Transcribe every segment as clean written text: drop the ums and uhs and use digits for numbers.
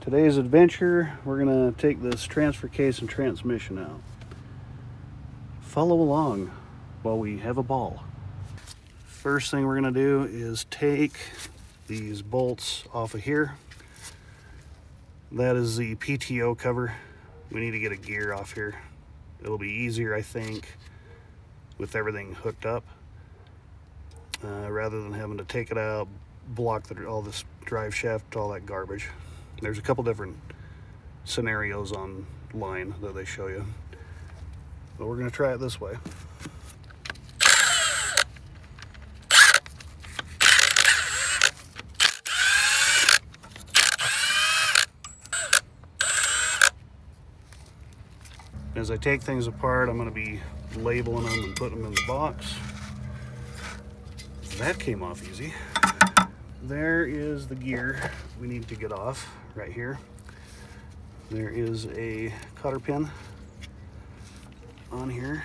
Today's adventure, we're gonna take this transfer case and transmission out. Follow along while we have a ball. First thing we're gonna do is take these bolts off of here. That is the PTO cover. We need to get a gear off here. It'll be easier, I think, with everything hooked up, rather than having to take it out, block all this drive shaft, all that garbage. There's a couple different scenarios online that they show you, but we're going to try it this way. As I take things apart, I'm going to be labeling them and putting them in the box. That came off easy. There is the gear we need to get off right here. There is a cotter pin on here.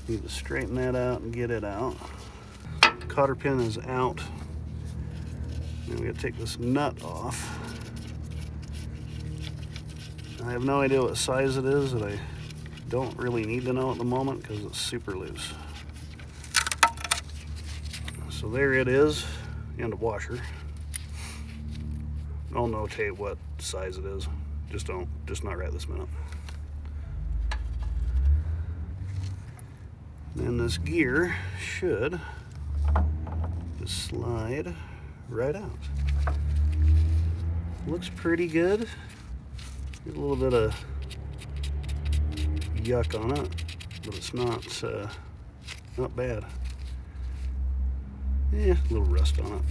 Need to straighten that out and get it out. Cotter pin is out. Now we gotta take this nut off. I have no idea what size it is, and I don't really need to know at the moment because it's super loose. So there it is, and a washer. I'll notate what size it is. Just not right this minute. And this gear should just slide right out. Looks pretty good. Get a little bit of yuck on it, but it's not bad. Yeah, a little rust on it.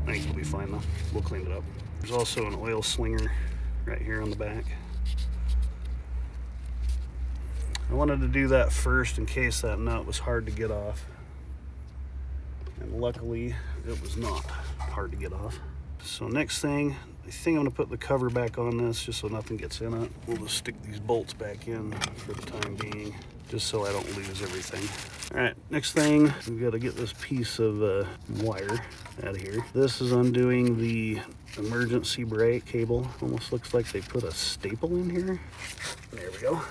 I think it'll be fine though. We'll clean it up. There's also an oil slinger right here on the back. I wanted to do that first in case that nut was hard to get off. And luckily, it was not hard to get off. So next thing, I think I'm gonna put the cover back on this just so nothing gets in it. We'll just stick these bolts back in for the time being, just so I don't lose everything. All right, next thing, we've got to get this piece of wire out of here. This is undoing the emergency brake cable. Almost looks like they put a staple in here. There we go.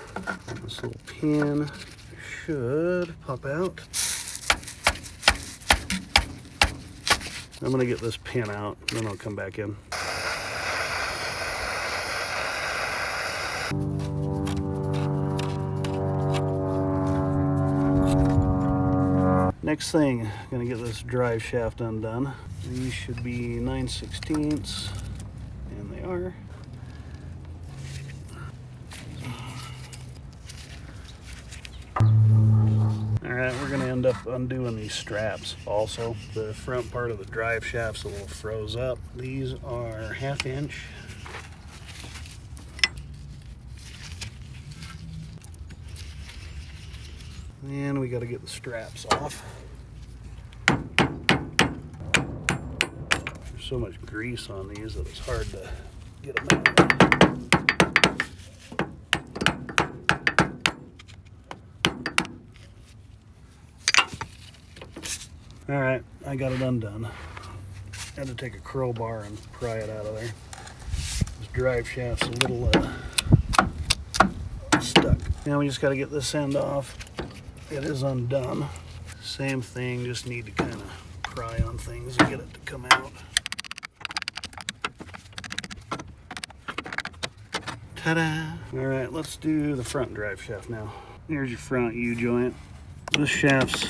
This little pin should pop out. I'm gonna get this pin out, then I'll come back in. Next thing, gonna get this drive shaft undone. These should be 9/16, and they are. Alright, we're gonna end up undoing these straps also. The front part of the drive shaft's a little froze up. These are 1/2 inch. And we got to get the straps off. There's so much grease on these that it's hard to get them out. All right, I got it undone. Had to take a crowbar and pry it out of there. This drive shaft's a little stuck. Now we just got to get this end off. It is undone. Same thing, just need to kind of pry on things and get it to come out. Ta-da! All right, let's do the front drive shaft now. Here's your front U-joint. This shaft's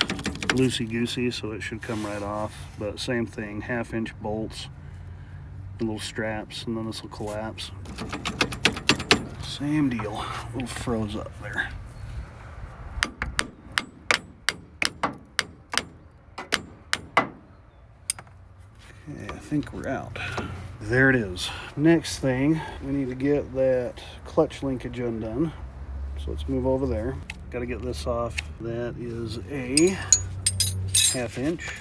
loosey-goosey, so it should come right off, but same thing, 1/2 inch bolts, little straps, and then this will collapse. Same deal, a little froze up there. Okay, I think we're out. There it is. Next thing, we need to get that clutch linkage undone. So let's move over there. Got to get this off. That is a 1/2 inch.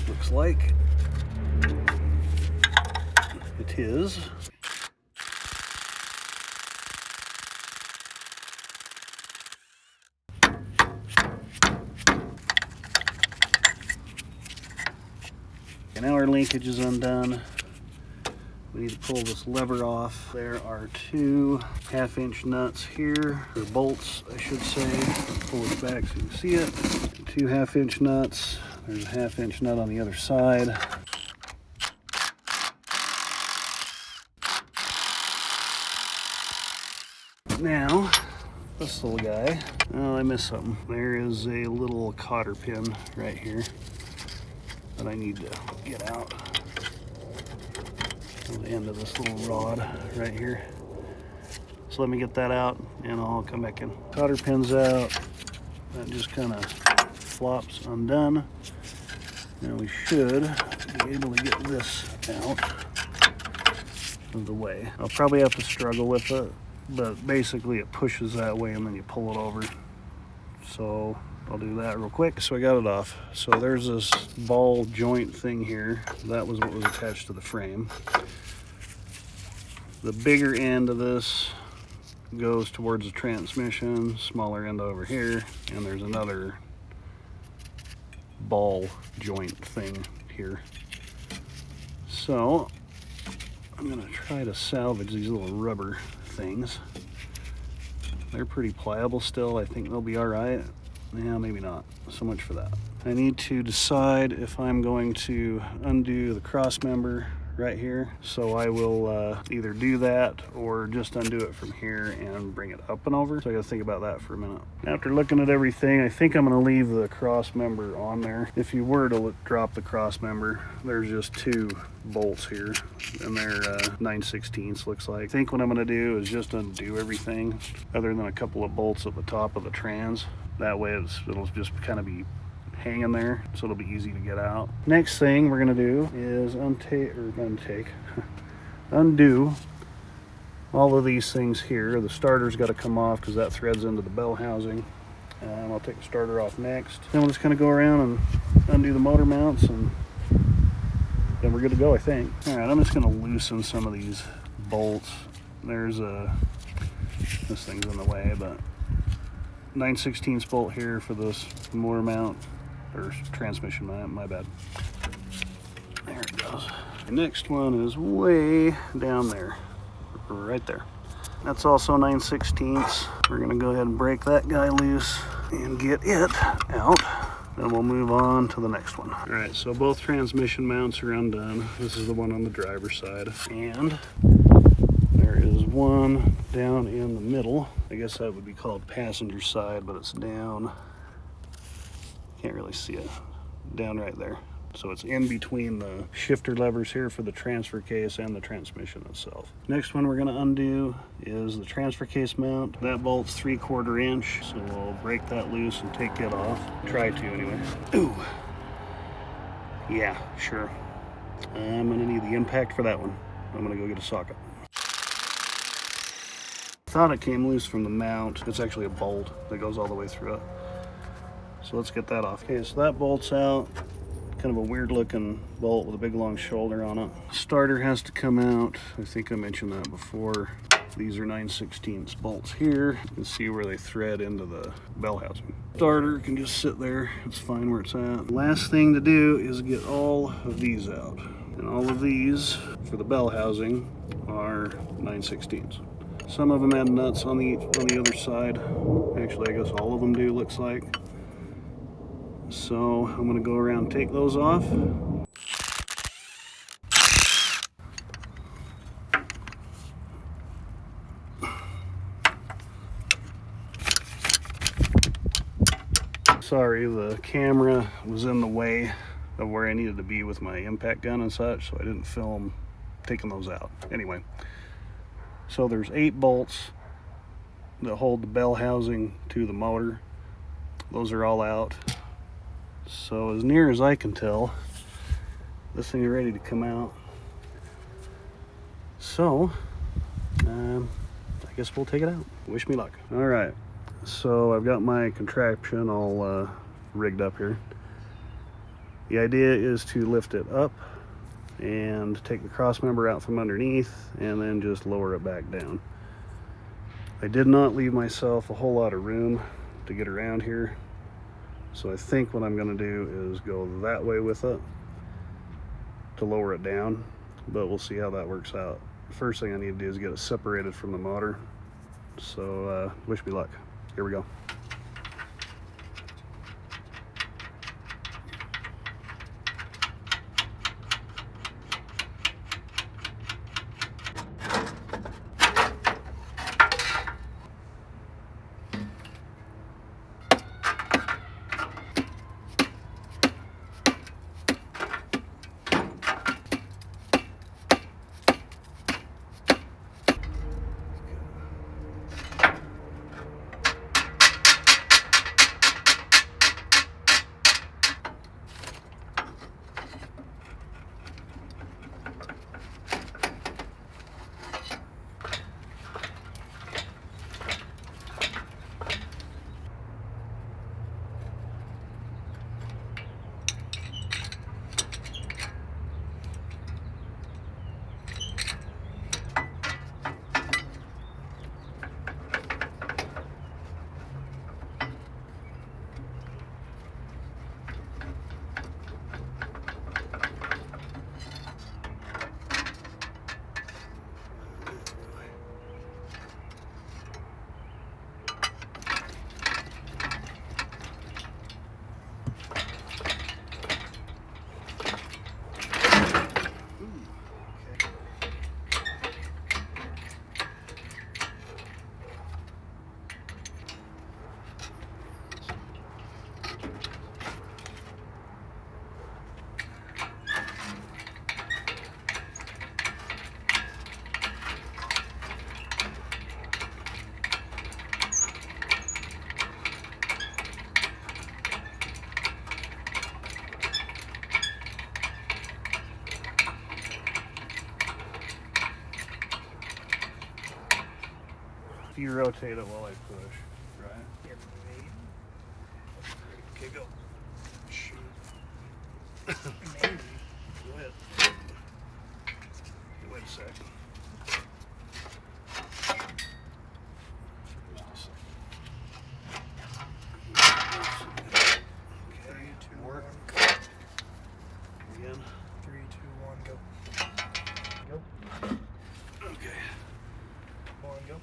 Looks like it is. And now our linkage is undone. We need to pull this lever off. There are 2 half-inch nuts here, or bolts, I should say. Pull this back so you can see it. 2 half-inch nuts. There's a half-inch nut on the other side. Now, this little guy. Oh, I missed something. There is a little cotter pin right here that I need to get out. On the end of this little rod right here. So let me get that out and I'll come back in. Cotter pin's out. That just kind of flops undone. Now we should be able to get this out of the way. I'll probably have to struggle with it, but basically it pushes that way and then you pull it over. So I'll do that real quick. So I got it off. So there's this ball joint thing here. That was what was attached to the frame. The bigger end of this goes towards the transmission, smaller end over here, and there's another ball joint thing here. So I'm gonna try to salvage these little rubber things. They're pretty pliable still. I think they'll be all right. Yeah, maybe not. So much for that. I need to decide if I'm going to undo the cross member right here. So I will either do that or just undo it from here and bring it up and over. So I gotta think about that for a minute. After looking at everything, I think I'm gonna leave the cross member on there. If you were to drop the cross member, there's just 2 bolts here and they're 9/16 looks like. I think what I'm gonna do is just undo everything other than a couple of bolts at the top of the trans. That way it'll just kind of be hanging there, so it'll be easy to get out. Next thing we're gonna do is undo all of these things here. The starter's got to come off because that threads into the bell housing. I'll take the starter off next. Then we'll just kind of go around and undo the motor mounts, and then we're good to go, I think. All right, I'm just gonna loosen some of these bolts. There's this thing's in the way, but 9/16 bolt here for this motor mount, or transmission mount, my bad. There it goes. The next one is way down there, right there. That's also 9/16. We're gonna go ahead and break that guy loose and get it out. Then we'll move on to the next one. All right, so both transmission mounts are undone. This is the one on the driver's side. And there is one down in the middle. I guess that would be called passenger side, but it's down, can't really see it, down right there. So it's in between the shifter levers here for the transfer case and the transmission itself. Next one we're gonna undo is the transfer case mount. That bolt's 3/4 inch, so we'll break that loose and take it off. Try to anyway. Ooh. Yeah, sure. I'm gonna need the impact for that one. I'm gonna go get a socket. Thought it came loose from the mount. It's actually a bolt that goes all the way through it. So let's get that off. Okay, so that bolt's out. Kind of a weird looking bolt with a big long shoulder on it. Starter has to come out. I think I mentioned that before. These are 9/16 bolts here. You can see where they thread into the bell housing. Starter can just sit there. It's fine where it's at. Last thing to do is get all of these out. And all of these for the bell housing are 9/16. Some of them had nuts on the other side. Actually, I guess all of them do, looks like. So I'm gonna go around and take those off. Sorry, the camera was in the way of where I needed to be with my impact gun and such, so I didn't film taking those out. Anyway, so there's 8 bolts that hold the bell housing to the motor. Those are all out. So as near as I can tell, this thing is ready to come out. So I guess we'll take it out. Wish me luck. All right, so I've got my contraption all rigged up here. The idea is to lift it up and take the cross member out from underneath and then just lower it back down. I did not leave myself a whole lot of room to get around here. So I think what I'm gonna do is go that way with it to lower it down. but we'll see how that works out. First thing I need to do is get it separated from the motor. So wish me luck. Here we go. You rotate it while I push, right? Yeah, maybe. Okay, go. Shoot. Maybe. Go ahead. Wait a sec. Just a second. Okay, 3, 2, work. 1, go. Again. 3, 2, 1, go. Go. Okay. 1, go.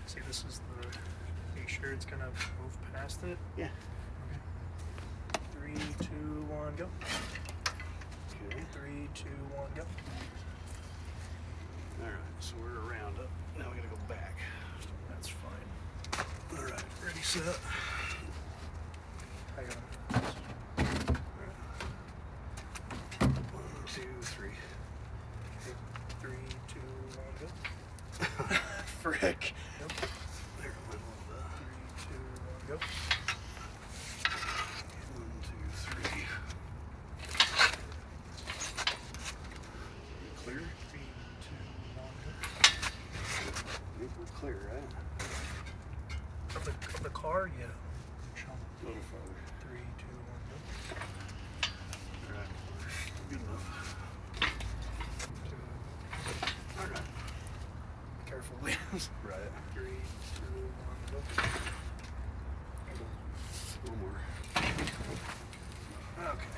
See, this is the. Make sure it's gonna move past it. Yeah. Okay. 3, 2, 1, go. Okay. 3, 2, 1, go. All right. So we're around it. Now we gotta go back. That's fine. All right. Ready, set. I got him. 1, 2, 3. Okay. 3, 2, 1, go. Frick. Yep. There went a little bit. 3, 2, 1, go. 1, 2, 3. Clear? 3, 2, 1, go. I think we're clear, right? Of the car, yeah. Show 'em. A little farther. 3, 2, 1, go. All right. Good enough. 2. All right. Careful, Williams. Right. 3, 2, 1, go. One more. Okay.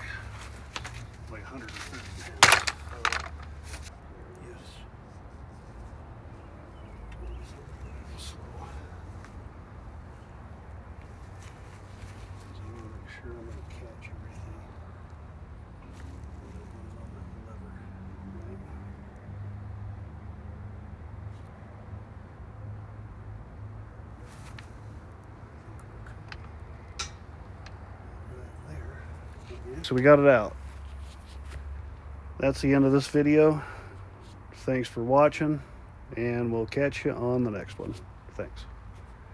Like 130 pounds. Yes. Slow. So I'm gonna make sure I'm gonna catch everything. On that lever. Right. So we got it out. That's the end of this video. Thanks for watching, and we'll catch you on the next one. Thanks.